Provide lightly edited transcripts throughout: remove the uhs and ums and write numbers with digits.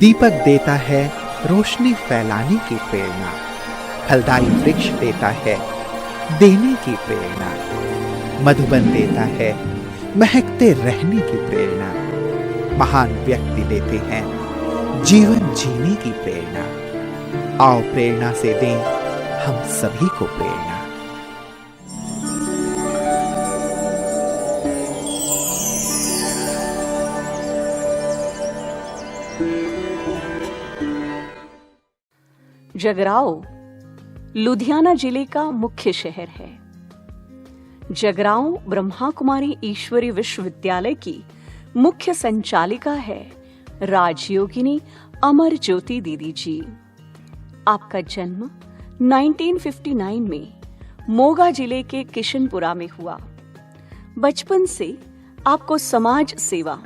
दीपक देता है रोशनी फैलाने की प्रेरणा, फलदायी वृक्ष देता है देने की प्रेरणा, मधुबन देता है महकते रहने की प्रेरणा, महान व्यक्ति देते हैं जीवन जीने की प्रेरणा। आओ प्रेरणा से दें हम सभी को प्रेरणा। जगराओं लुधियाना जिले का मुख्य शहर है। जगराओं ब्रह्मा कुमारी ईश्वरी विश्वविद्यालय की मुख्य संचालिका है राजयोगिनी अमर ज्योति दीदी जी। आपका जन्म 1959 में मोगा जिले के किशनपुरा में हुआ। बचपन से आपको समाज सेवा,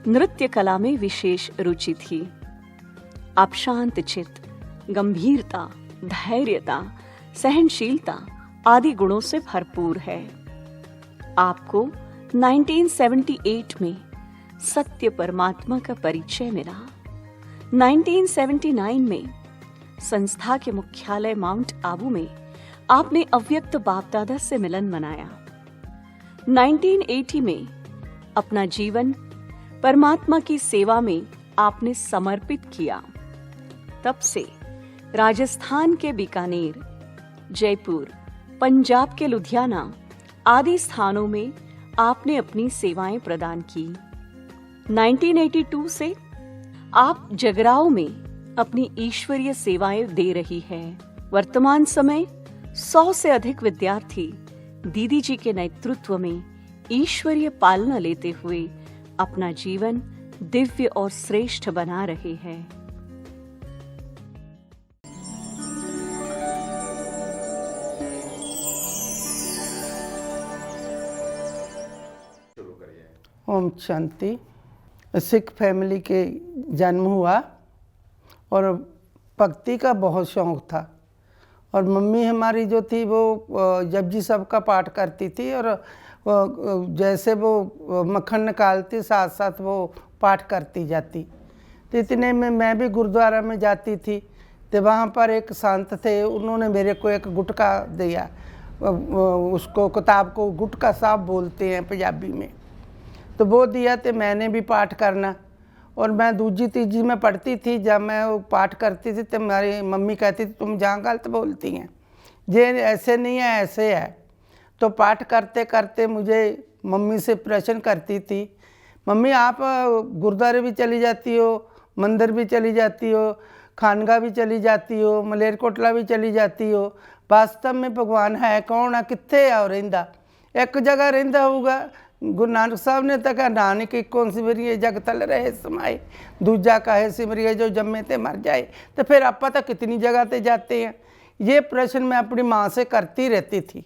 नृत्य कला में विशेष रुचि थी। आप शांतचित्त, गंभीरता, धैर्यता, सहनशीलता आदि गुणों से भरपूर है। आपको 1978 में सत्य परमात्मा का परिचय मिला। 1979 में संस्था के मुख्यालय माउंट आबू में आपने अव्यक्त बाप दादा से मिलन मनाया। 1980 में अपना जीवन परमात्मा की सेवा में आपने समर्पित किया। तब से राजस्थान के बीकानेर, जयपुर, पंजाब के लुधियाना आदि स्थानों में आपने अपनी सेवाएं प्रदान की। 1982 से आप जगराओं में अपनी ईश्वरीय सेवाएं दे रही है। वर्तमान समय 100 से अधिक विद्यार्थी दीदी जी के नेतृत्व में ईश्वरीय पालना लेते हुए अपना जीवन दिव्य और श्रेष्ठ बना रहे हैं। ओम शांति। सिख फैमिली के जन्म हुआ और भक्ति का बहुत शौक़ था। और मम्मी हमारी जो थी वो जपजी साहब का पाठ करती थी और जैसे वो मक्खन निकालती साथ साथ वो पाठ करती जाती। तो इतने में मैं भी गुरुद्वारा में जाती थी। तो वहाँ पर एक संत थे, उन्होंने मेरे को एक गुटका दिया। उसको किताब को गुटका साहब बोलते हैं पंजाबी में। तो वो दिया तो मैंने भी पाठ करना। और मैं दूजी तीजी में पढ़ती थी। जब मैं वो पाठ करती थी तो मेरी मम्मी कहती थी तुम जहाँ गलत बोलती हैं, ये ऐसे नहीं है ऐसे है। तो पाठ करते करते मुझे मम्मी से प्रश्न करती थी, मम्मी आप गुरुद्वारे भी चली जाती हो, मंदिर भी चली जाती हो, खानगा भी चली जाती हो, मलेरकोटला भी चली जाती हो, वास्तव में भगवान है कौन है, कित्थे आ रहिंदा? एक जगह रहिंदा होगा। गुरु नानक साहब ने तो कहा नानक एक कौन सिमरिए जग तल रहे समाए, दूजा कहे सिमरिए जो जम्मे ते मर जाए। तो फिर आप तो कितनी जगह ते जाते हैं। ये प्रश्न मैं अपनी माँ से करती रहती थी।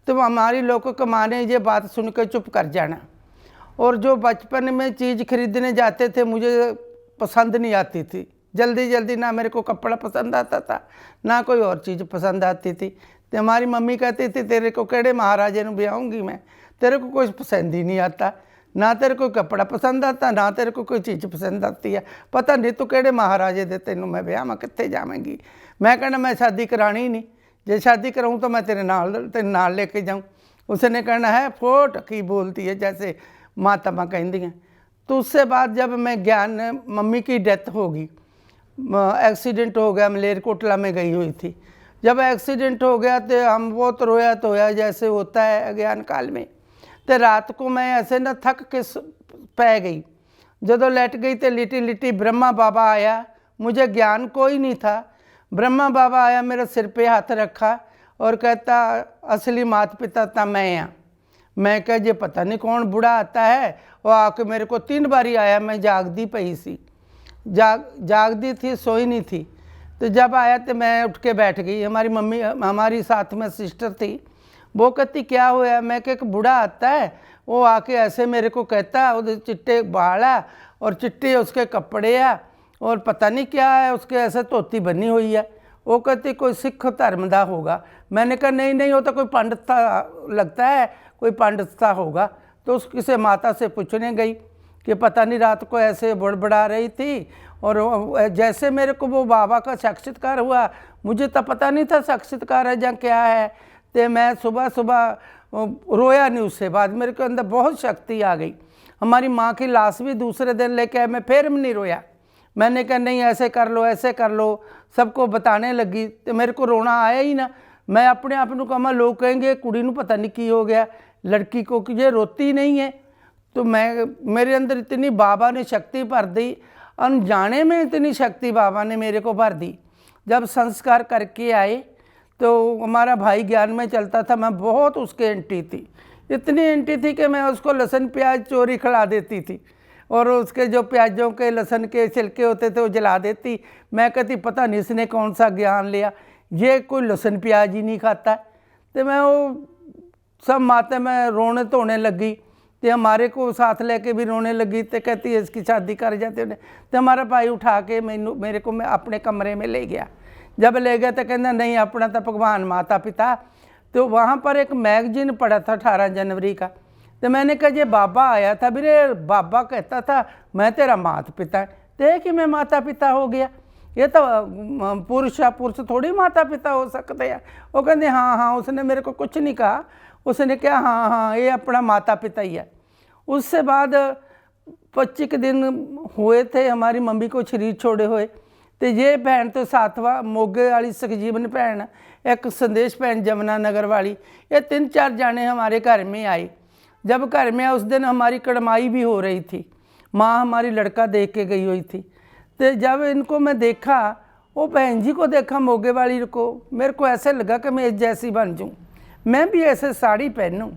तो हमारी लोगों के माँ ने ये बात सुनकर चुप कर जाना। और जो बचपन में चीज़ खरीदने जाते थे मुझे पसंद नहीं आती थी। जल्दी जल्दी ना मेरे को कपड़ा पसंद आता था ना कोई और चीज़ पसंद आती थी। तो हमारी मम्मी कहती थी तेरे को केड़े महाराजे ਨੂੰ ब्याहूंगी मैं, तेरे को कुछ पसंद ही नहीं आता, ना तेरे को कपड़ा पसंद आता ना तेरे को कोई चीज़ पसंद आती है। पता नहीं तू केड़े महाराजे दे तेनों मैं ब्याह कित्थे जावेंगी। मैं कहना मैं शादी करानी ही नहीं, जे शादी कराऊँ तो मैं तेरे नाल लेके जाऊँ। उसने कहना है फोट की बोलती है जैसे माता माँ कहती हैं। तो उससे बाद जब मैं ज्ञान, मम्मी की डेथ होगी, एक्सीडेंट हो गया, मलेरकोटला में गई हुई थी। जब एक्सीडेंट हो गया तो हम बहुत रोया धोया जैसे होता है अज्ञान काल में। तो रात को मैं ऐसे ना थक के पै गई। जदों लेट गई तो लिटी लिटी ब्रह्मा बाबा आया। मुझे ज्ञान कोई नहीं था। ब्रह्मा बाबा आया, मेरे सिर पे हाथ रखा और कहता असली माता पिता तो मैं हाँ। मैं कह जे पता नहीं कौन बूढ़ा आता है। वो आके मेरे को 3 बारी आया। मैं जागदी पई सी, जागदी थी, सोई नहीं थी। तो जब आया तो मैं उठ के बैठ गई। हमारी मम्मी, हमारी साथ में सिस्टर थी, वो कहती क्या हुआ? मैं कि एक बूढ़ा आता है, वो आके ऐसे मेरे को कहता, वो चिट्टे बाल है और चिट्टे उसके कपड़े है और पता नहीं क्या है, उसके ऐसे धोती बनी हुई है। वो कहती कोई सिख धर्म का होगा। मैंने कहा नहीं नहीं, वो तो कोई पंडित था लगता है, कोई पंडित सा होगा। तो उस किसी माता से पूछने गई कि पता नहीं रात को ऐसे बड़बड़ा रही थी। और जैसे मेरे को वो बाबा का साक्षात्कार हुआ, मुझे तो पता नहीं था साक्षात्कार है या क्या है, तो मैं सुबह सुबह रोया नहीं। उससे बाद मेरे को अंदर बहुत शक्ति आ गई। हमारी माँ की लाश भी दूसरे दिन लेके आए, मैं फिर नहीं रोया। मैंने कहा नहीं ऐसे कर लो, ऐसे कर लो, सबको बताने लगी, तो मेरे को रोना आया ही ना। मैं अपने आप को कहा लोग कहेंगे कुड़ी नूं पता नहीं की हो गया, लड़की को कि ये रोती नहीं है। तो मेरे अंदर इतनी बाबा ने शक्ति भर दी, अनजाने में इतनी शक्ति बाबा ने मेरे को भर दी। जब संस्कार करके आए तो हमारा भाई ज्ञान में चलता था, मैं बहुत उसके एंटी थी, इतनी एंटी थी कि मैं उसको लहसुन प्याज चोरी खिला देती थी, और उसके जो प्याजों के लहसुन के छिलके होते थे वो जला देती। मैं कहती पता नहीं इसने कौन सा ज्ञान लिया, ये कोई लहसुन प्याज ही नहीं खाता। तो मैं वो सब माते में रोने धोने लगी, तो हमारे को साथ लेके भी रोने लगी। तो कहती है इसकी शादी कर जाते उन्हें। तो हमारा भाई उठा के मेरे को मैं अपने कमरे में ले गया। जब ले गया तो कहना नहीं अपना तो भगवान माता पिता। तो वहाँ पर एक मैगजीन पड़ा था 18 जनवरी का। तो मैंने कहा ये बाबा आया था, मेरे बाबा कहता था मैं तेरा माता पिता है, तो कि मैं माता पिता हो गया, ये तो पुरुष थोड़ी माता पिता हो सकते हैं। वो कहते हाँ हाँ, उसने मेरे को कुछ नहीं कहा, उसने कहा हाँ हाँ ये अपना माता पिता ही है। उससे बाद 25 दिन हुए थे हमारी मम्मी को शरीर छोड़े हुए। तो ये भैन तो सातवा मोगे वाली सुखजीवन भैन, एक संदेश भैन जमुना नगर वाली, ये 3-4 जाने हमारे घर में आए। जब घर में आए उस दिन हमारी कड़माई भी हो रही थी, माँ हमारी लड़का देख के गई हुई थी। तो जब इनको मैं देखा, वो बहन जी को देखा मोगे वाली को, मेरे को ऐसे लगा कि मैं इस जैसी बन जाऊँ, मैं भी ऐसे साड़ी पहनूँ,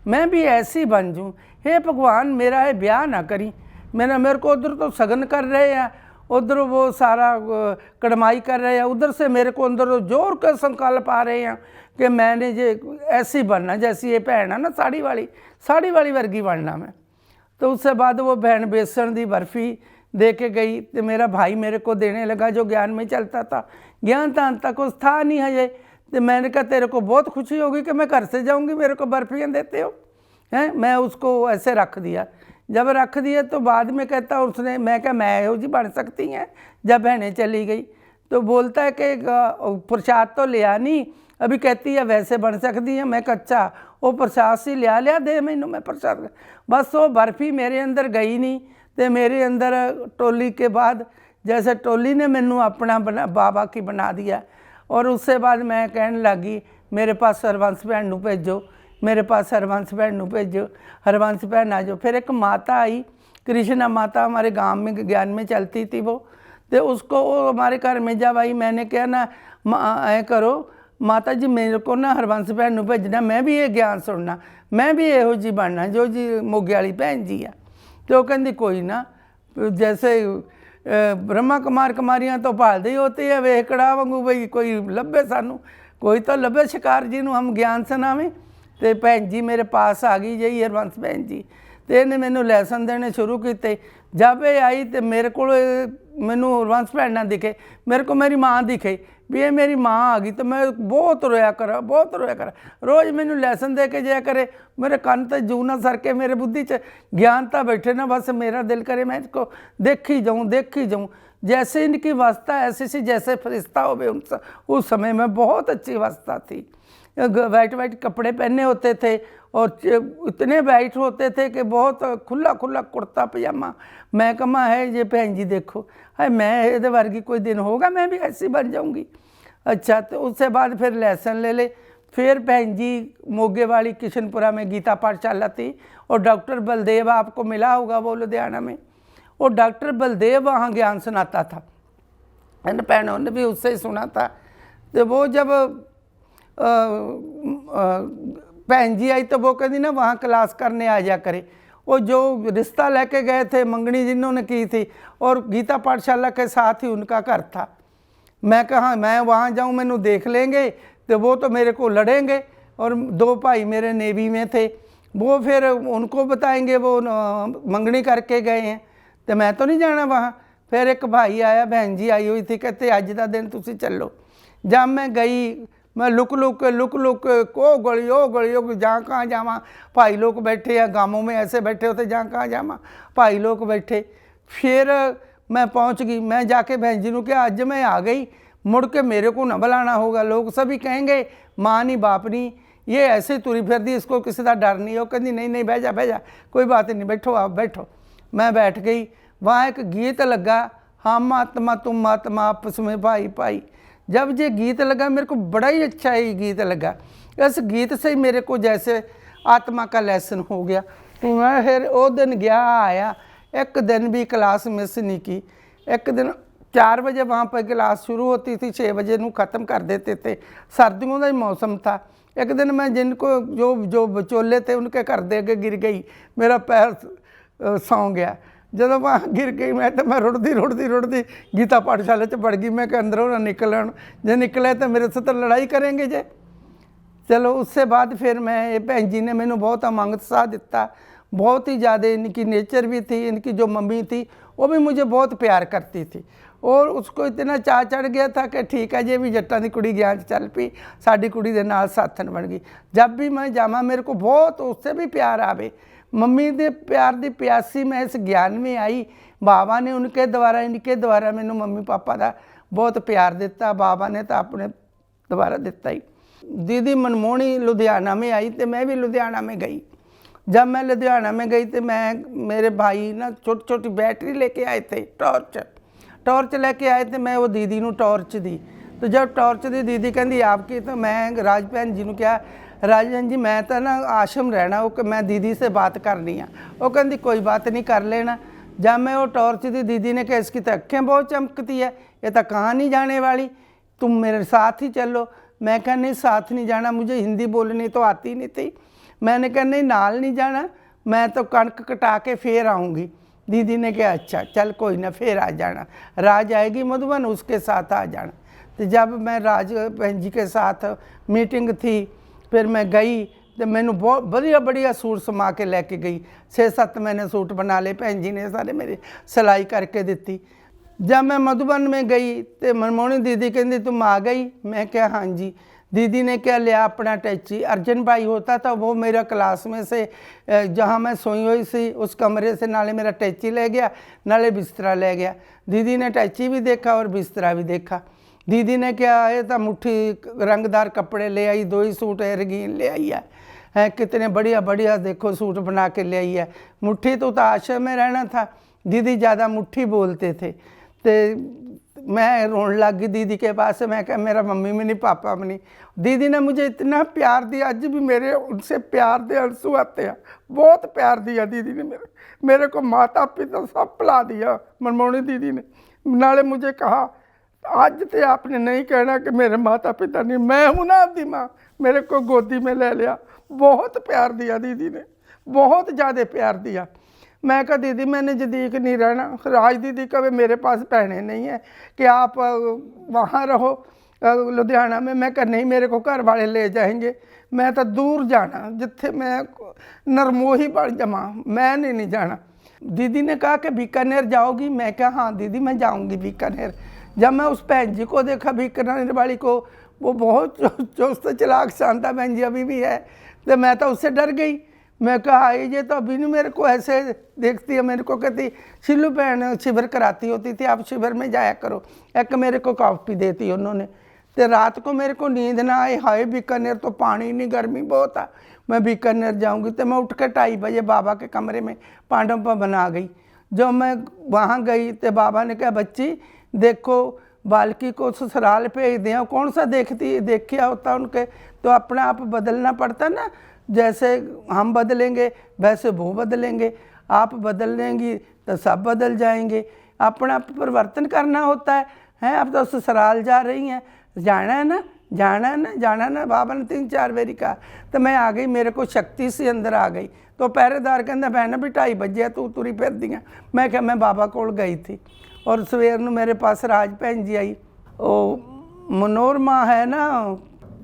मैं भी ऐसी बन जाऊँ। हे भगवान मेरा है ब्याह ना करी। मेरे को उधर तो सगन कर रहे हैं, उधर वो सारा कड़माई कर रहे हैं, उधर से मेरे को अंदर जोर के संकल्प आ रहे हैं कि मैंने ये ऐसी बनना जैसी ये भैन है ना साड़ी वाली वर्गी बनना मैं। तो उससे बाद वो बहन बेसन की बर्फ़ी दे के गई, तो मेरा भाई मेरे को देने लगा जो ज्ञान में चलता था। ज्ञान तो अंत तक कुछ था नहीं है ये। तो मैंने कहा तेरे को बहुत खुशी होगी कि मैं घर से जाऊंगी, मेरे को बर्फियाँ देते हो हैं। मैं उसको ऐसे रख दिया। जब रख दिया तो बाद में कहता उसने, मैं क्या मैं हो जी बन सकती हैं। जब बहनें चली गई तो बोलता है कि प्रसाद तो लिया नहीं, अभी कहती है वैसे बन सकती है। मैं कच्चा वो प्रसाद से लिया दे मैनू, मैं प्रसाद बस वो बर्फ़ी मेरे अंदर गई नहीं। तो मेरे अंदर टोली के बाद जैसे टोली ने मैनू अपना बाबा की बना दिया। और उससे बाद मैं कहने लगी मेरे पास हरबंस भैन नूं भेजो, मेरे पास हरबंस भैन नूं भेजो, हरबंस भैन आ जाओ। फिर एक माता आई, कृष्णा माता, हमारे गांव में ज्ञान में चलती थी वो। तो उसको वो हमारे घर में जब आई, मैंने कहा ना ऐ करो माता जी मेरे को ना हरबंस भैन नूं भेजना, मैं भी ये ज्ञान सुनना, मैं भी यहो जी बनना जो जी मोगे वाली भैन जी है। तो वो कहती कोई ना, जैसे ब्रह्मा कुमार कुमारियाँ तो भालते ही होती है वेकड़ा वांगू बई कोई लभे सानू, कोई तो लभे शिकार जी नूं हम ज्ञान सुनावें। तो भैन जी मेरे पास आ गई जी हरबंस भैन जी, तो इन्हें मैनू लैसन देने शुरू किए। जब ये आई तो मेरे को मैनू हरबंस भैन ना दिखे, मेरे को मेरी माँ दिखे भी ये मेरी माँ आ गई। तो मैं बहुत रोया करा रोज़ मैनू लैसन दे के जाया करे, मेरे कान तो जू ना सर के, मेरे बुद्धि च ज्ञान था बैठे ना, बस मेरा दिल करे मैं इसको देखी जाऊँ। जैसे इनकी अवस्था ऐसी सी जैसे फरिश्ता हो। उस समय में बहुत अच्छी अवस्था थी, वाइट कपड़े पहने होते थे और इतने वाइट होते थे कि बहुत खुला कुर्ता पजामा। मैं कमा है ये भैन जी देखो, है मैं ये वर्गी कोई दिन होगा मैं भी ऐसी बन जाऊंगी। अच्छा, तो उससे बाद फिर लहसन ले ले। फिर भैन जी मोगे वाली किशनपुरा में गीता पाठशाला थी, और डॉक्टर बलदेव आपको मिला होगा वो लुधियाना में, वो डॉक्टर बलदेव वहाँ ज्ञान सुनाता था, है ना, भैनों ने भी उससे ही सुना था। तो वो जब भैन जी आई तो वो कहती ना वहाँ क्लास करने आ जा करे। वो जो रिश्ता लेके गए थे मंगनी जिन्होंने की थी, और गीता पाठशाला के साथ ही उनका घर था। मैं कहा मैं वहाँ जाऊँ मैनू देख लेंगे, तो वो तो मेरे को लड़ेंगे। और 2 भाई मेरे नेवी में थे, वो फिर उनको बताएंगे वो मंगनी करके गए हैं, तो मैं तो नहीं जाना वहाँ। फिर एक भाई आया, बहन जी आई हुई थी, कहते अज का दिन तुसी चलो। जब मैं गई मैं लुक लुक को गली ओ गली ओ जहाँ कहाँ जावा, भाई लोग बैठे हैं, गाँवों में ऐसे बैठे होते जहाँ कहाँ जावा, भाई लोग बैठे। फिर मैं पहुँच गई, मैं जाके बहन जी ने कहा अज मैं आ गई, मुड़ के मेरे को ना बुलाना होगा, लोग सभी कहेंगे माँ नहीं बाप नहीं, ये ऐसे तुरी फिरदी, इसको किसी का डर नहीं है। वो कहती नहीं नहीं बह जा कोई बात नहीं, बैठो आप बैठो। मैं बैठ गई, वहाँ एक गीत लगा, हम आत्मा तुम आत्मा आपस में भाई भाई। जब ये गीत लगा मेरे को बड़ा ही अच्छा ही गीत लगा, इस गीत से ही मेरे को जैसे आत्मा का लेसन हो गया। तो मैं फिर वो दिन गया आया, एक दिन भी क्लास मिस नहीं की। एक दिन 4 बजे वहाँ पर क्लास शुरू होती थी, 6 बजे नू ख़त्म कर देते थे, सर्दियों का ही मौसम था। एक दिन मैं जिनको जो बचोले थे उनके घर दे के गिर गई, मेरा पैर सौ गया। ਜਦੋਂ वहाँ गिर गई मैं रुड़दी गीता पाठशाला च बढ़ गई। मैं अंदरों ना निकलन, जे निकले तो मेरे से तो लड़ाई करेंगे जे। चलो उससे बाद फिर मैं ये भैन जी ने मैंने बहुत अमंग उत्साह दिता, बहुत ही ज़्यादा इनकी नेचर भी थी। इनकी जो मम्मी थी वो भी मुझे बहुत प्यार करती थी, और उसको इतना चाह चढ़ गया था कि ठीक है जे भी जट्टां दी कुड़ी ज्ञान चल पई, साडी कुड़ी दे नाल साथन बन गई। जब भी मैं जावां मेरे को बहुत उससे भी प्यार आवे। मम्मी दे प्यार दी प्यासी मैं इस ज्ञान में आई। बाबा ने उनके द्वारा इनके द्वारा मैनू मम्मी पापा का बहुत प्यार दिता, बाबा ने तो अपने द्वारा दिता ही। दीदी मनमोहनी लुधियाना में आई तो मैं भी लुधियाना में गई। जब मैं लुधियाना में गई तो मैं मेरे भाई ना छोटी छोटी बैटरी लेके आए थे, टॉर्च लेके आए थे। मैं वो दीदी नू टॉर्च दी, तो जब टॉर्च दी दीदी कहती आपकी, तो मैं राज भैन जी ने कहा राज भैन जी मैं तो ना आश्रम रहना, वो मैं दीदी से बात करनी है। वो कहती कोई बात नहीं कर लेना। जब मैं वो टॉर्च दी दीदी ने कहा इसकी तो अक्खें बहुत चमकती है, ये तो कहाँ नहीं जाने वाली, तुम मेरे साथ ही चलो। मैं कहा नहीं साथ नहीं जाना, मुझे हिंदी बोलनी तो आती नहीं थी। मैंने कहा नहीं नाल नहीं जाना, मैं तो कणक कटा के फिर आऊँगी। दीदी ने कहा अच्छा चल कोई ना फिर आ जाना, राज आएगी मधुबन उसके साथ आ जाना। तो जब मैं राज भैन जी के साथ मीटिंग थी, फिर मैं गई तो मैनू बहुत बढ़िया सूट समा के लैके गई। 6-7 मैंने सूट बना ले, भैन जी ने सारे मेरी सिलाई करके दी। जब मैं मधुबन में गई तो मनमोहनी दीदी कहती तुम आ गई, मैं क्या हाँ जी। दीदी ने क्या लिया अपना टैची, अर्जन भाई होता था वो मेरा क्लास में से जहाँ मैं सोई हुई सी उस कमरे से नाले मेरा टैची ले गया, नाले बिस्तरा ले गया। दीदी ने टैची भी देखा और बिस्तरा भी देखा। दीदी ने क्या ये तो मुट्ठी रंगदार कपड़े ले आई, 2 ही सूट रंगीन ले आई है कितने बढ़िया देखो सूट बना के ले आई है। मुट्ठी तो आश्रम में रहना था, दीदी ज़्यादा मुट्ठी बोलते थे। तो मैं रोने लग गई दीदी के पास से। मैं कहा मेरा मम्मी में नहीं पापा में नहीं। दीदी ने मुझे इतना प्यार दिया, आज भी मेरे उनसे प्यार दे आंसू आते हैं। बहुत प्यार दिया दीदी ने मेरे को माता पिता सब पिला दिया मनमोहनी दीदी ने। नाले मुझे कहा आज तो आपने नहीं कहना कि मेरे माता पिता नहीं, मैं हूँ ना आपकी माँ, मेरे को गोदी में ले लिया। बहुत प्यार दिया दीदी ने, बहुत ज़्यादा प्यार दिया। मैं कहा दीदी मैंने नज़दीक नहीं रहना। राज दीदी कहे मेरे पास बहनें नहीं है कि आप वहाँ रहो लुधियाना में। मैं कहा नहीं मेरे को घर वाले ले जाएंगे, मैं तो दूर जाना जिथे मैं नरमोही बन जावा, मैं नहीं जाना। दीदी ने कहा कि बीकानेर जाओगी, मैं कहा हाँ दीदी मैं जाऊँगी बीकानेर। जब मैं उस बहन जी को देखा बीकानेर वाली को, वो बहुत चुस्त चलाक शांता बहन जी अभी भी है, तो मैं तो उससे डर गई। मैं कहा ये तो अभी नहीं मेरे को ऐसे देखती है। मेरे को कहती शिल्लू बहन शिविर कराती होती थी, आप शिविर में जाया करो। एक मेरे को कॉफ़ी देती उन्होंने। तो रात को मेरे को नींद ना आए, हाय बीकानेर तो पानी नहीं, गर्मी बहुत है, मैं बीकानेर जाऊंगी। तो मैं उठ के 2:30 बजे बाबा के कमरे में पांडव पर बना गई। जब मैं वहाँ गई तो बाबा ने कहा बच्ची देखो बालकी को ससुराल भेज दिया, कौन सा देखिया होता उनके, तो अपना आप बदलना पड़ता ना, जैसे हम बदलेंगे वैसे वो बदलेंगे, आप बदल लेंगी तो सब बदल जाएंगे। अपना परिवर्तन करना होता है। आप तो ससुराल जा रही हैं, जाना है ना, जाना है ना, जाना ना। बाबा ने 3-4 बारी कहा। तो मैं आ गई, मेरे को शक्ति से अंदर आ गई। तो पहरेदार कहता भैन भी 2:30 बजे तू तुरी फिर दियाँ। मैं क्या मैं बाबा कोल गई थी। और सवेर ਨੂੰ मेरे पास राज भैन जी आई, वो मनोरमा है ना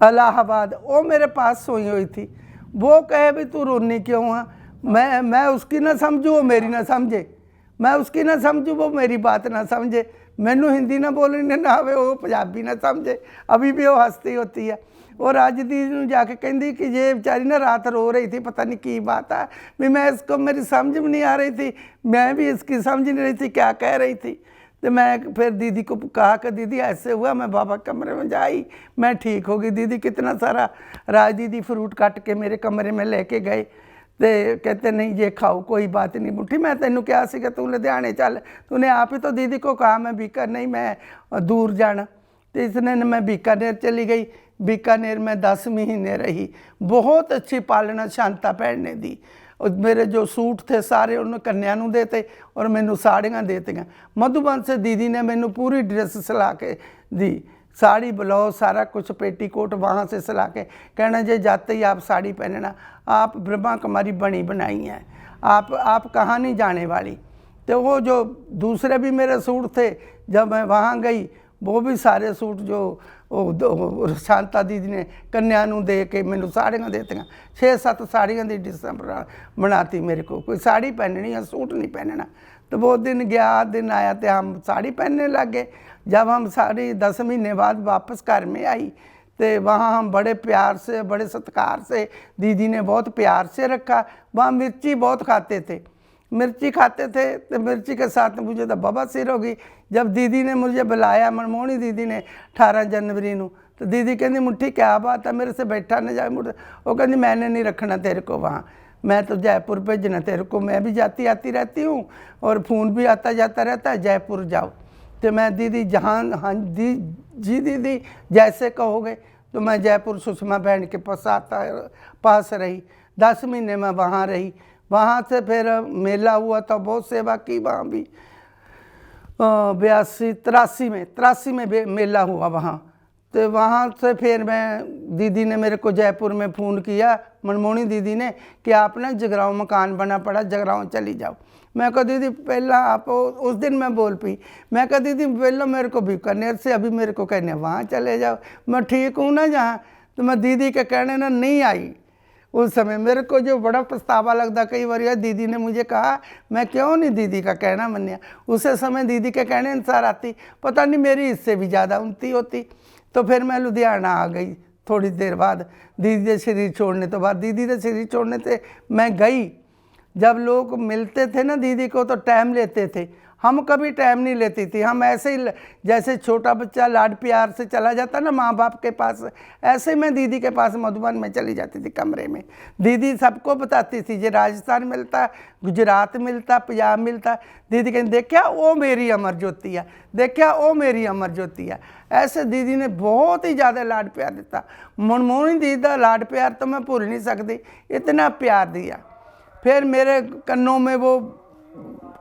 इलाहाबाद, वो मेरे पास सोई हुई थी। वो कहे भी तू रोनी क्यों है, मैं उसकी ना समझूँ वो मेरी ना समझे, मैं उसकी ना समझूँ वो मेरी बात ना समझे, मैनू हिंदी ना बोलने ना आवे वो पंजाबी ना समझे, अभी भी वो हंसती होती है। और आज दीदी ਨੂੰ जाके कहती कि ये बेचारी ना रात रो रही थी, पता नहीं की बात है भी मैं इसको, मेरी समझ में नहीं आ रही थी, मैं भी इसकी समझ नहीं रही थी क्या कह रही थी। तो मैं फिर दीदी को कहा कि दीदी ऐसे हुआ, मैं बाबा कमरे में जाई, मैं ठीक हो गई। दीदी कितना सारा राज दीदी फ्रूट काट के मेरे कमरे में लेके गए, तो कहते नहीं ये खाओ कोई बात नहीं मुट्ठी, मैं तेनू क्या सी कि तू लुधियाने चल, तूने आप ही तो दीदी को कहा मैं बीकर नहीं मैं दूर जाना। तो इसने मैं बीकानेर चली गई। बीकानेर में 10 महीने रही, बहुत अच्छी पालना शांता भैन ने दी। और मेरे जो सूट थे सारे उन्होंने कन्या नूं देते और मैनू साड़ियाँ देतियाँ। मधुबन से दीदी ने मैनू पूरी ड्रेस सिला के दी, साड़ी ब्लाउज सारा कुछ, पेटीकोट वहाँ से सिला के, कहना जे जाते ही आप साड़ी पहनना, आप ब्रह्मा कुमारी बनी बनाई हैं, आप कहाँ नहीं जाने वाली। तो वो जो दूसरे भी मेरे सूट थे जब मैं वहाँ गई, वो भी सारे सूट जो शांता दीदी ने कन्या नूं दे के मैनू साड़ियाँ देतियाँ। 6-7 साड़ियाँ दी डिश बनाती मेरे को, कोई साड़ी पहननी है, सूट नहीं पहनना। तो वो दिन गया, दिन आया, तो हम साड़ी पहनने लग गए। जब हम साड़ी 10 महीने बाद वापस घर में आई, तो वहाँ हम बड़े प्यार से, बड़े सत्कार से, दीदी ने बहुत प्यार से रखा। वहाँ मिर्ची बहुत खाते थे, मिर्ची खाते थे, तो मिर्ची के साथ मुझे तो बवासीर हो गई। जब दीदी ने मुझे बुलाया, मनमोहनी दीदी ने 18 जनवरी को, तो दीदी कहती मुट्ठी क्या बात है, मेरे से बैठा न जाए। वो कहती मैंने नहीं रखना तेरे को वहाँ, मैं तो जयपुर भेजना तेरे को, मैं भी जाती आती रहती हूँ और फ़ोन भी आता जाता रहता है, जयपुर जाओ। तो मैं दीदी जहाँ, हाँ जी दीदी जैसे कहोगे। तो मैं जयपुर सुषमा बहन के पास रही, 10 महीने में वहाँ रही। वहाँ से फिर मेला हुआ था, बहुत सेवा की वहाँ भी। 83 में मेला हुआ वहाँ। तो वहाँ से फिर मैं, दीदी ने मेरे को जयपुर में फ़ोन किया, मनमोहनी दीदी ने, कि आप ना जगराओं मकान बना पड़ा, जगराओं चली जाओ। मैं कहा दीदी पहला आप, उस दिन मैं बोल पी, मैं कहा दीदी पहला मेरे को बीकानेर से, अभी मेरे को कहने वहाँ चले जाओ, मैं ठीक हूँ ना जहाँ। तो मैं दीदी के कहने ना नहीं आई। उस समय मेरे को जो बड़ा पछतावा लगता कई बार, यार दीदी ने मुझे कहा, मैं क्यों नहीं दीदी का कहना मनिया। उस समय दीदी के कहने अनुसार आती, पता नहीं मेरी इससे भी ज़्यादा उन्नति होती। तो फिर मैं लुधियाना आ गई थोड़ी देर बाद, दीदी के शरीर छोड़ने तो बाद। दीदी के शरीर छोड़ने से मैं गई, जब लोग मिलते थे ना दीदी को तो टाइम लेते थे, हम कभी टाइम नहीं लेती थी। हम ऐसे ही जैसे छोटा बच्चा लाड प्यार से चला जाता ना माँ बाप के पास, ऐसे मैं दीदी के पास मधुबन में चली जाती थी कमरे में। दीदी सबको बताती थी, जो राजस्थान मिलता, गुजरात मिलता, पंजाब मिलता, दीदी कहती देखा वो मेरी अमर ज्योति है, देखा वो मेरी अमर ज्योति है। ऐसे दीदी ने बहुत ही ज़्यादा लाड प्यार दिता। मनमोहनी दीदी का लाड प्यार तो मैं भूल नहीं सकती, इतना प्यार दिया। फिर मेरे कन्नों में वो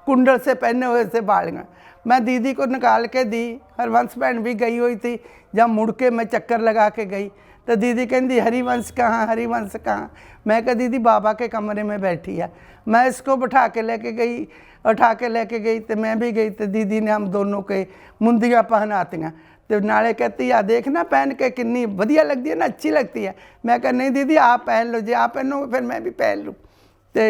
कुंडल से पहने हुए से बालियाँ मैं दीदी को निकाल के दी। हरवंश बहन भी गई हुई थी, जब मुड़ के मैं चक्कर लगा के गई तो दीदी कहती हरिवंश कहाँ, हरिवंश कहाँ। मैं कहा दीदी बाबा के कमरे में बैठी है। मैं इसको बिठा के लेके गई, उठा के लेके गई, तो मैं भी गई। तो दीदी ने हम दोनों के मुंदियाँ पहनातियाँ, तो नाले कहती है देखना पहन के कितनी बढ़िया लगती है ना, अच्छी लगती है। मैं कहा नहीं दीदी आप पहन लो, जी आप पहनोगे फिर मैं भी पहन लूँ। तो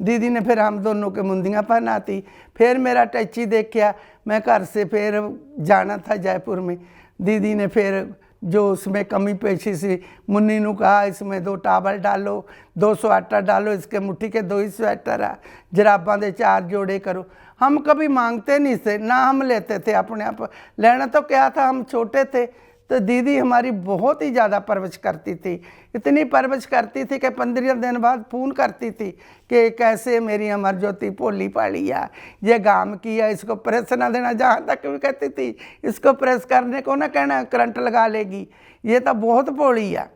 दीदी ने फिर हम दोनों के मुंदियाँ पहनाती। फिर मेरा टैची देखा, मैं घर से फिर जाना था जयपुर में। दीदी ने फिर जो उसमें कमी पेशी सी, मुन्नी ने कहा इसमें 2 टावल डालो, 2 स्वेटर डालो, इसके मुट्ठी के 2 ही स्वेटर है, जराबा दे 4 जोड़े करो। हम कभी मांगते नहीं थे ना, हम लेते थे अपने आप। लेना तो क्या था, हम छोटे थे। तो दीदी हमारी बहुत ही ज़्यादा परवरिश करती थी, इतनी परवरिश करती थी कि 15 दिन बाद फ़ोन करती थी कि कैसे मेरी अमर ज्योति भोली पाली है, ये गाम की है, इसको प्रेस ना देना। जहाँ तक भी कहती थी इसको प्रेस करने को ना कहना, करंट लगा लेगी, ये तो बहुत भोली है।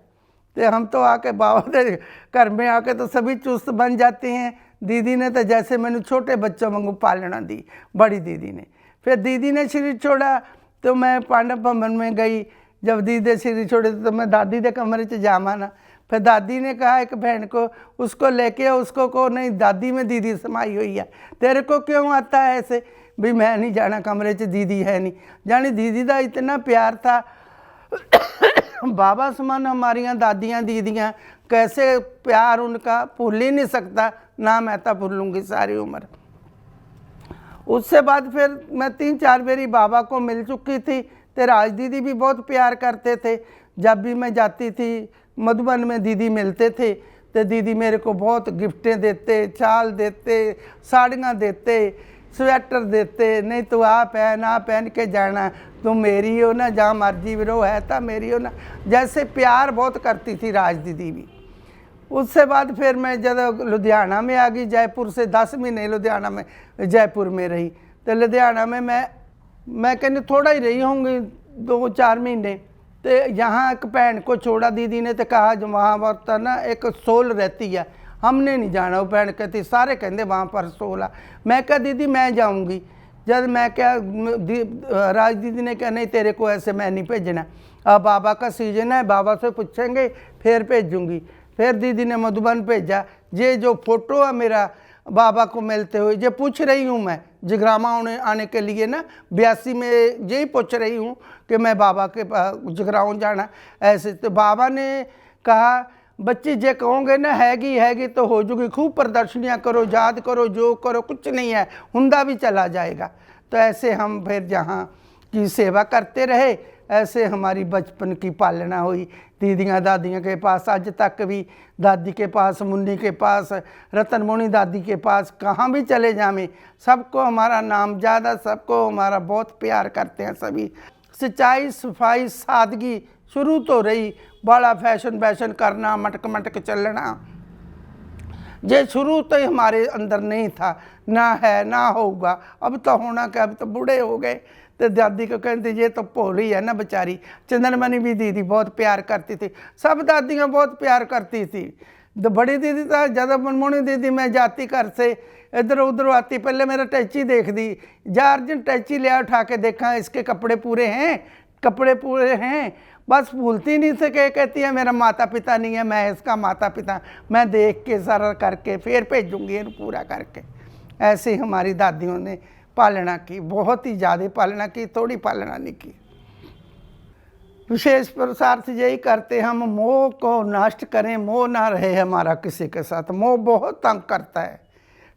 तो हम तो आके बाबा के घर में आके तो सभी चुस्त बन जाते हैं। दीदी ने तो जैसे मैंने छोटे बच्चों वांगू पालना दी, बड़ी दीदी ने। फिर दीदी ने शरीर छोड़ा तो मैं पांडव भवन में गई। जब दीदी शरीर छोड़े तो मैं दादी के कमरे च जावा ना। फिर दादी ने कहा एक बहन को, उसको लेके उसको को नहीं दादी में दीदी समाई हुई है, तेरे को क्यों आता है ऐसे। भी मैं नहीं जाना कमरे च, दीदी है नहीं जानी। दीदी का इतना प्यार था, बाबा समान हमारियाँ दादियाँ दीदियाँ, कैसे प्यार उनका भूल ही नहीं सकता ना, मैं तो भूलूँगी सारी उम्र। उससे बाद फिर मैं 3-4 बारी बाबा को मिल चुकी थी। तो राज दीदी भी बहुत प्यार करते थे। जब भी मैं जाती थी मधुबन में दीदी मिलते थे तो दीदी मेरे को बहुत गिफ्टें देते, चाल देते, साड़ियाँ देते, स्वेटर देते, नहीं तो आप पहन के जाना, तुम मेरी हो ना, जहाँ मर्जी भी रहो, है था मेरी हो ना, जैसे प्यार बहुत करती थी राज दीदी भी। उससे बाद फिर मैं जब लुधियाना में आ गई, जयपुर से 10 महीने लुधियाना में जयपुर में रही, तो लुधियाना में मैं कहने थोड़ा ही रही होंगी 2-4 महीने। तो यहाँ एक भैन को छोड़ा दीदी ने, तो कहा जो वहाँ पर ना एक सोल रहती है, हमने नहीं जाना। वो भैन कहती सारे कहते वहाँ पर सोल है। मैं कहा दीदी मैं जाऊँगी। जब मैं क्या राज दीदी ने कहा नहीं तेरे को ऐसे मैं नहीं भेजना, अब बाबा का सीजन है, बाबा से पूछेंगे फिर भेजूँगी। फिर दीदी ने मधुबन भेजा। ये जो फोटो है मेरा बाबा को मिलते हुए, ये पूछ रही हूँ मैं जगरामा आने के लिए ना 82 में, यही पूछ रही हूँ कि मैं बाबा के जगराऊँ जाना ऐसे। तो बाबा ने कहा बच्ची जे कहोगे ना हैगी तो हो जूगी, खूब प्रदर्शनियाँ करो, याद करो, जो करो कुछ नहीं है, हुंदा भी चला जाएगा। तो ऐसे हम फिर जहाँ की सेवा करते रहे, ऐसे हमारी बचपन की पालना हुई दीदियाँ दादियों के पास। आज तक भी दादी के पास, मुन्नी के पास, रतनमोनी दादी के पास, कहाँ भी चले जाएं सबको हमारा नाम ज़्यादा, सबको हमारा बहुत प्यार करते हैं सभी। सच्चाई, सफाई, सादगी शुरू तो रही, बड़ा फैशन करना, मटक चलना, ये शुरू तो ही हमारे अंदर नहीं था, ना है ना होगा। अब तो होना क्या, अब तो बूढ़े हो गए। तो दादी को कहते ये तो भोली है ना बेचारी। चंदनमणि भी दीदी बहुत प्यार करती थी, सब दादियाँ बहुत प्यार करती थी। तो बड़ी दीदी था, ज़्यादा मनमोहनी दीदी मैं जाती घर से इधर उधर आती, पहले मेरा टैची देख दी, जार जिन टैची लिया उठा के देखा इसके कपड़े पूरे हैं, बस भूलती नहीं से कहती है मेरा माता पिता नहीं है, मैं इसका माता पिता, मैं देख के सारा करके फिर भेजूँगी इन्हें पूरा करके। ऐसे हमारी दादियों ने पालना की, बहुत ही ज़्यादा पालना की, थोड़ी पालना नहीं की। विशेष पुरुषार्थ यही करते हम मोह को नष्ट करें, मोह ना रहे हमारा किसी के साथ। मोह बहुत तंग करता है,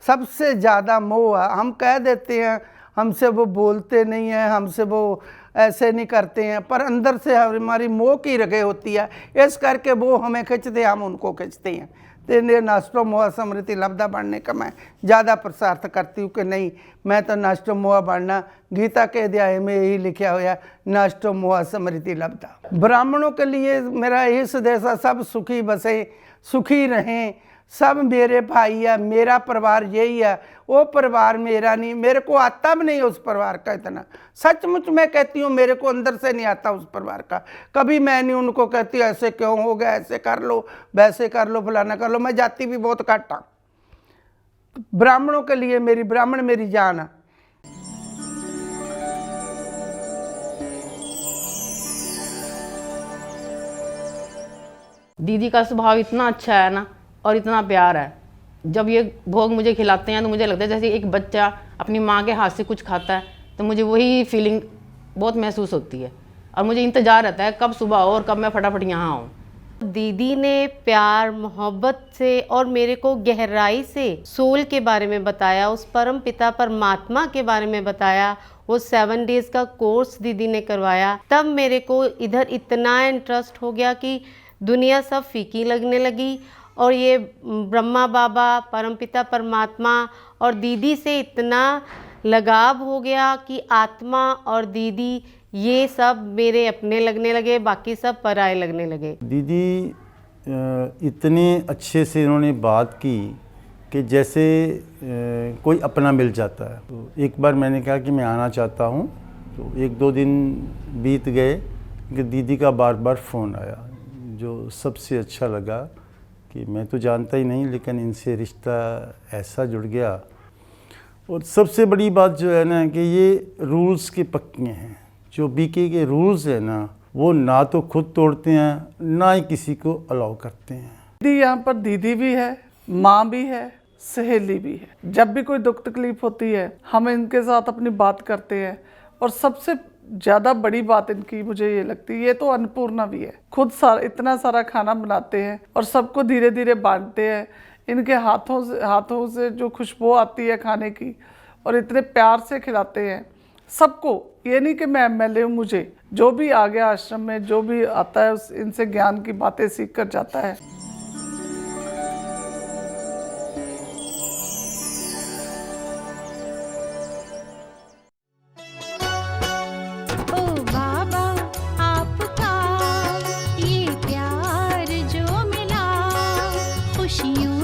सबसे ज़्यादा मोह है। हम कह देते हैं, हमसे वो बोलते नहीं हैं, हमसे वो ऐसे नहीं करते हैं, पर अंदर से हमारी मोह की रगे होती है, इस करके वो हमें खींचते, हम उनको खींचते हैं। तो नष्टो मोह समृद्धि लब्धा बनने का मैं ज़्यादा प्रसार्थ करती हूँ कि नहीं, मैं तो नष्टो मोह बनना, गीता के अध्याय में यही लिखा हुआ नष्टो मोह समृद्धि लब्धा। ब्राह्मणों के लिए मेरा यही संदेश है, सब सुखी बसे, सुखी रहें, सब मेरे भाई है, मेरा परिवार यही है, वो परिवार मेरा नहीं, मेरे को आता भी नहीं उस परिवार का इतना, सचमुच मैं कहती हूँ मेरे को अंदर से नहीं आता उस परिवार का। कभी मैं नहीं उनको कहती ऐसे क्यों हो गया, ऐसे कर लो, वैसे कर लो, फलाना कर लो। मैं जाती भी बहुत घट हाँ। ब्राह्मणों के लिए ब्राह्मण मेरी जान है। दीदी का स्वभाव इतना अच्छा है ना, और इतना प्यार है। जब ये भोग मुझे खिलाते हैं तो मुझे लगता है जैसे एक बच्चा अपनी माँ के हाथ से कुछ खाता है, तो मुझे वही फीलिंग बहुत महसूस होती है, और मुझे इंतज़ार रहता है कब सुबह हो और कब मैं फटाफट यहाँ आऊँ। दीदी ने प्यार, मोहब्बत से और मेरे को गहराई से सोल के बारे में बताया, उस परम पिता परमात्मा के बारे में बताया। वो 7 डेज़ का कोर्स दीदी ने करवाया, तब मेरे को इधर इतना इंटरेस्ट हो गया कि दुनिया सब फीकी लगने लगी, और ये ब्रह्मा बाबा, परमपिता परमात्मा और दीदी से इतना लगाव हो गया कि आत्मा और दीदी ये सब मेरे अपने लगने लगे, बाकी सब पराए लगने लगे। दीदी इतने अच्छे से इन्होंने बात की कि जैसे कोई अपना मिल जाता है। तो एक बार मैंने कहा कि मैं आना चाहता हूँ, तो 1-2 दिन बीत गए कि दीदी का बार बार फ़ोन आया। जो सबसे अच्छा लगा कि मैं तो जानता ही नहीं, लेकिन इनसे रिश्ता ऐसा जुड़ गया। और सबसे बड़ी बात जो है ना कि ये रूल्स के पक्के हैं। जो बीके के रूल्स है ना, वो ना तो खुद तोड़ते हैं, ना ही किसी को अलाउ करते हैं। दीदी यहाँ पर दीदी भी है, माँ भी है, सहेली भी है। जब भी कोई दुख तकलीफ होती है हम इनके साथ अपनी बात करते हैं। और सबसे ज़्यादा बड़ी बात इनकी मुझे ये लगती है, ये तो अन्नपूर्णा भी है। खुद इतना सारा खाना बनाते हैं और सबको धीरे धीरे बांटते हैं। इनके हाथों से जो खुशबू आती है खाने की, और इतने प्यार से खिलाते हैं। सबको, ये नहीं कि मैं एमएलए हूँ, मुझे जो भी आ गया आश्रम में, जो भी आता है इनसे ज्ञान की बातें सीख कर जाता है। ओ बाबा आपका ये प्यार जो मिला, खुशियों